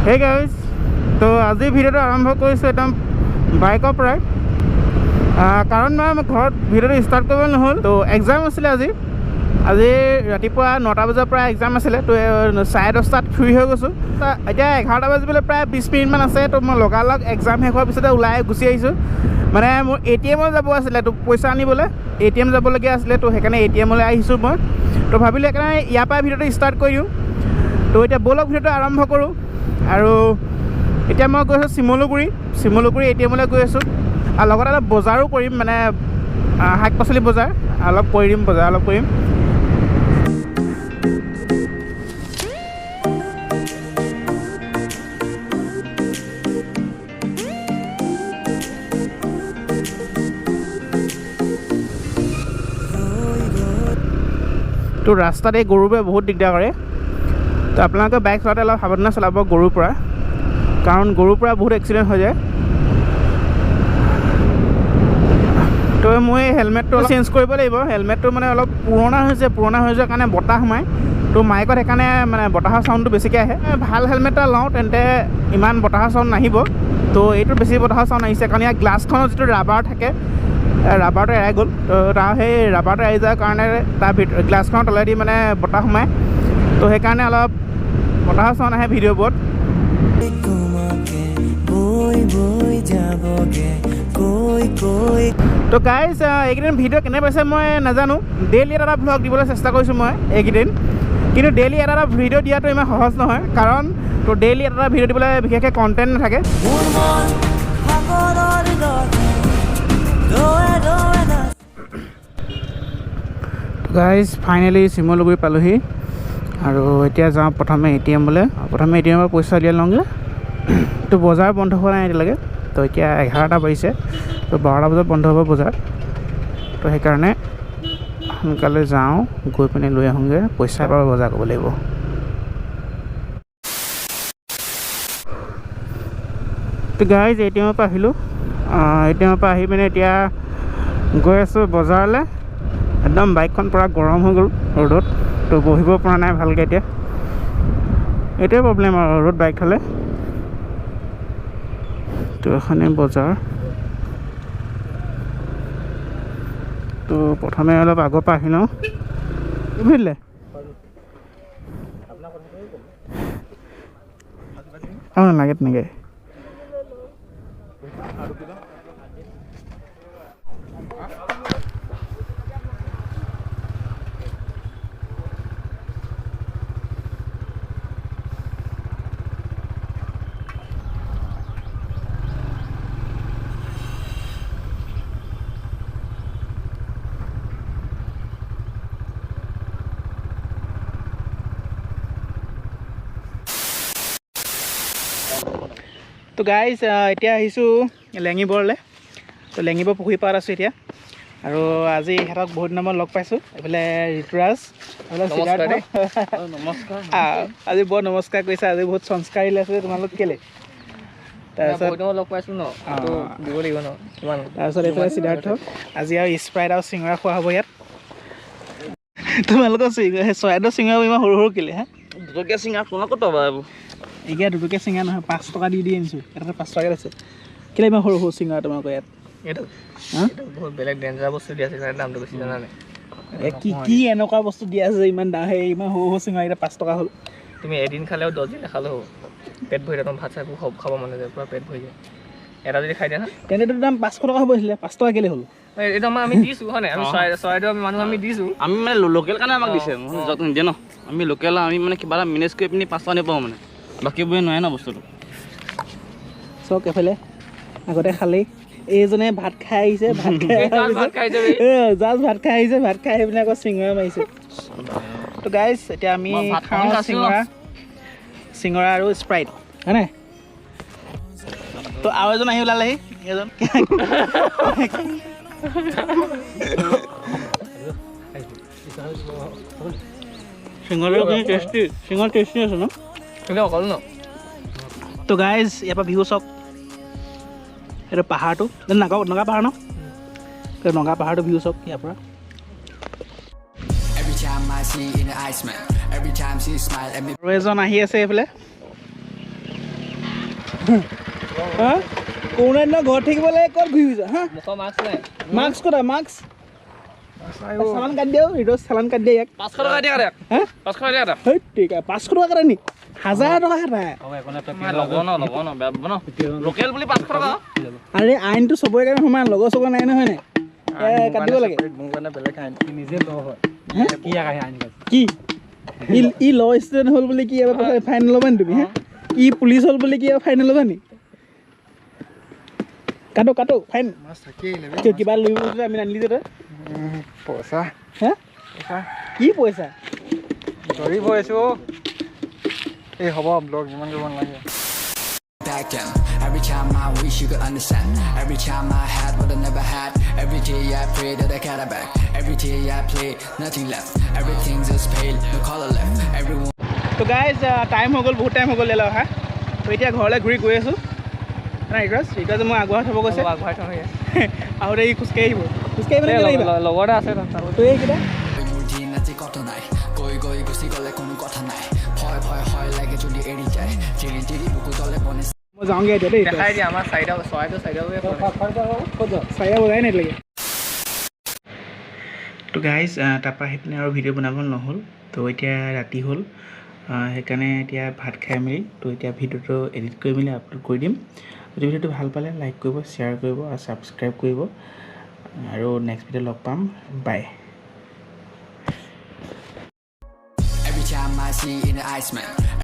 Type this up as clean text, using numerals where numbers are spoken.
Hey guys, তো আজি ভিডিওটো আৰম্ভ কৰিছোঁ একদম বাইকৰ পৰাই কাৰণ মই ঘৰত ভিডিওটো ষ্টাৰ্ট কৰিব নহ'ল তো এক্সাম আছিলে আজি ৰাতিপুৱা 9টা বজাৰ পৰা এক্সাম আছিলে তো 10:30টাত ফ্ৰী হৈ গৈছোঁ এতিয়া 11টা বাজিবলৈ প্ৰায় 20 মিনিটমান আছে তো মই লগালগ এক্সাম শেষ হোৱাৰ পিছতে ওলাই গুচি আহিছোঁ মানে মোৰ ATM যাব আছিলে তো পইচা আনিবলৈ ATM যাবলগীয়া আছিলে তো সেইকাৰণে ATMলৈ আহিছোঁ মই তো ভাবিলোঁ সেইকাৰণে ইয়াৰ পৰা ভিডিওটো ষ্টাৰ্ট কৰি দিওঁ তো এতিয়া ব'লক ভিডিওটো আৰম্ভ কৰোঁ আৰু এতিয়া মই গৈ আছোঁ শিমলুগুৰি ATMলৈ গৈ আছোঁ আৰু লগতে অলপ বজাৰো কৰিম মানে শাক পাচলি বজাৰ অলপ কৰি দিম তো ৰাস্তাত এই গৰুবোৰে বহুত দিগদাৰ কৰে তো আপোনালোকে বাইক চলাওঁতে অলপ সাৱধানে চলাব গৰুৰ পৰা কাৰণ গৰুৰ পৰা বহুত এক্সিডেণ্ট হৈ যায় তো মই হেলমেটটো অলপ চেঞ্জ কৰিব লাগিব হেলমেটটো মানে অলপ পুৰণা হৈ যোৱাৰ কাৰণে বতাহ সোমায় তো মাইকত সেইকাৰণে মানে বতাহৰ চাউণ্ডটো বেছিকৈ আহে ভাল হেলমেট এটা লওঁ তেন্তে ইমান বতাহৰ চাউণ্ড নাহিব তো এইটো বেছি বতাহৰ চাউণ্ড আহিছে কাৰণ ইয়াৰ গ্লাছখনৰ যিটো ৰাবাৰ থাকে ৰাবাৰটো এৰাই গ'ল তো তাৰ সেই ৰাবাৰটো এৰাই যোৱাৰ কাৰণে তাৰ গ্লাছখনৰ তলেদি মানে বতাহ সোমায় তো সেইকাৰণে অলপ বতাহৰ চাউণ্ড আহে ভিডিঅ'বোৰত তো গাইজ এইকেইদিন ভিডিঅ' কেনে পাইছে মই নাজানো ডেইলি এটা ভ্লগ দিবলৈ চেষ্টা কৰিছোঁ মই এইকেইদিন কিন্তু ডেইলি এটা ভিডিঅ' দিয়াটো ইমান সহজ নহয় কাৰণ তো ডেইলি এটা ভিডিঅ' দিবলৈ বিশেষকৈ কণ্টেণ্ট নাথাকে গাইজ ফাইনেলি শিমলুগুৰি পালোহি আৰু এতিয়া যাওঁ প্ৰথমে ATMলৈ ATMৰ পইচা উলিয়াই লওঁগৈ তো বজাৰ বন্ধ হোৱা নাই এতিয়ালৈকে তো এতিয়া 11টা বাজিছে তো 12টা বজাত বন্ধ হ'ব বজাৰ তো সেইকাৰণে সোনকালে যাওঁ গৈ পিনে লৈ আহোঁগৈ পইচাৰ পৰা বজাৰ কৰিব লাগিব তো গাইজ ATMৰ পৰা আহিলোঁ ATMৰ পৰা আহি পিনে এতিয়া গৈ আছোঁ বজাৰলৈ একদম বাইকখন পূৰা গৰম হৈ গ'ল ৰ'দত তো বহিব পৰা নাই ভালকৈ এতিয়া এইটোৱে প্ৰব্লেম আৰু ৰ'দত বাইক থ'লে তো এখনে বজাৰ তো প্ৰথমে অলপ আগৰ পৰা আহি লওঁ বুজিলে অঁ নালাগে তেনেকৈ তো গাইজ এতিয়া আহিছোঁ লেঙিবৰলৈ তো লেঙিবৰ পুখুৰী পাৰত আছোঁ এতিয়া আৰু আজি ইহঁতক বহুত দিনৰ মূৰত লগ পাইছোঁ এইফালে ঋতুৰাজ আজি বৰ নমস্কাৰ কৰিছে আজি বহুত সংস্কাৰী আছে তোমালোক কেলৈ তাৰপিছত লগ পাইছোঁ ন দিব লাগিব ন তাৰপিছত এইফালে সিদ্ধাৰ্থ আজি আৰু স্প্ৰাইট আৰু চিঙৰা খোৱা হ'ব ইয়াত তোমালোকৰ চৰাইদেউ চিঙৰা ইমান সৰু কেলৈ হা দুটকীয়া চিঙৰা কোনে ক'ত পাবা এইবোৰ এতিয়া দুটকীয়া চিঙৰা নহয় 5 টকা দি আনিছোঁ এটা 5 টকাকৈ আছে কেলৈ ইমান সৰু চিঙৰা তোমালোকৰ ইয়াত এইটো বহুত বেলেগ ডেঞ্জাৰ বস্তু দিয়া আছে দামটো বেছি জানা নাই কি এনেকুৱা বস্তু দিয়া আছে ইমান দাম ইমান সৰু চিঙৰা এতিয়া 5 টকা হ'ল তুমি এদিন খালেও 10 দিন নাখালেও হ'ব পেট ভৰি তোমাৰ ভাত চাই খাব মন যায় পূৰা পেট ভৰি যায় এটা যদি খাই দিয়া না তেনেতো দাম 500 টকা হ'ব আছিলে 5 টকা কেলৈ হ'ল এইটো আমি দিছোঁ হয় নাই আমি চৰাইদেউ মানুহ আমি দিছোঁ আমি মানে লোকেল কাৰণে আমাক দিছে যত্ন নিদিয়ে ন আমি লোকেল আমি মানে কিবা এটা মেনেজ কৰি পিনি 5 টকা নিপাওঁ মানে বাকীবোৰে নোৱাৰে ন বস্তুটো চক এফালে আগতে খালেই এইজনে ভাত খাই আহিছে ভাত খাই আহি পিনে আকৌ চিঙৰা মাৰিছে তো গাইজ এতিয়া আমি খাওঁ চিঙৰা আৰু স্প্ৰাইট হয় নাই তো আৰু এজন আহি ওলালেহি এজন চিঙৰা টেষ্টি আছে ন অকল ন তো গাইজ ইয়াৰ পৰা ভিউ চাওক এইটো পাহাৰটো নগা পাহাৰ ন নগা পাহাৰটো ভিউ চাওক ইয়াৰ পৰা আৰু এজন আহি আছে এইফালে হা কৰোণা দিনৰ ঘৰত থাকিব লাগে ক'ত ঘূৰি গৈছা হা মাস্ক ক'তা মাস্ক চালান কাটি দিওঁ এইটো চালান কাটি দিয়ে ইয়াক 500 টকা দিয়া হা 500 টকা দিয়া হেই ঠিক আছে 500 টকা কাটে নি 1000 টকা লোকেল বুলি 500 টকা আৰে আইনটো চবৰে কাৰণে সমান লগৰ চগৰ নাই নহয় নে কাটিব লাগে মোৰ কাৰণে বেলেগ আইন নিজে ল হয় কি আইন কি ই ল ষ্টুডেণ্ট হ'ল বুলি কি এবাৰ ফাইন ল'বা নি তুমি হা ই পুলিচ হ'ল বুলি কি এবাৰ ফাইন ল'বা নি কাটো ফাইন কিবা লৈ আমি আনিলি যে তই পইচা হে কি পইচা ধৰিব আছো এই হ'ব ব্লগ ইমান কৰিব নালাগে Every time I wish you could understand. Every time I had what I never had. Every day I pray that I get it back. Every day I play, nothing left. Everything's just pale, no color left. Everyone. So guys, time ho gol, bahut time ho gol lela ha. So etia ghorle ghuri goi asu. Na because moi agwa thabo goise. Agwa thabo hoye. Ahore ei khuskai hibo. Khuskai mane kila logora ase ta. To ei kida. Routine ati kotho nai. Goi gusi gole kono kotha nai. Hoy lage jodi eri jay. Jiri buku dole bone. মই যাওঁগে এতিয়া দেই দেখাই দিয়া আমাৰ সাইডৰ সহায়টো সাইডৰ সাইডৰ বজাই নাই লাগে তো গাইজ তাৰপৰা সেইপিনে আৰু ভিডিঅ' বনাব নহ'ল তো এতিয়া ৰাতি হ'ল সেইকাৰণে এতিয়া ভাত খাই মেলি তো এতিয়া ভিডিঅ'টো এডিট কৰি মেলি আপলোড কৰি দিম যদি ভিডিঅ'টো ভাল পালে লাইক কৰিব শ্বেয়াৰ কৰিব আৰু ছাবস্ক্ৰাইব কৰিব আৰু নেক্সট ভিডিঅ' লগ পাম বাই Every time I see in the Iceman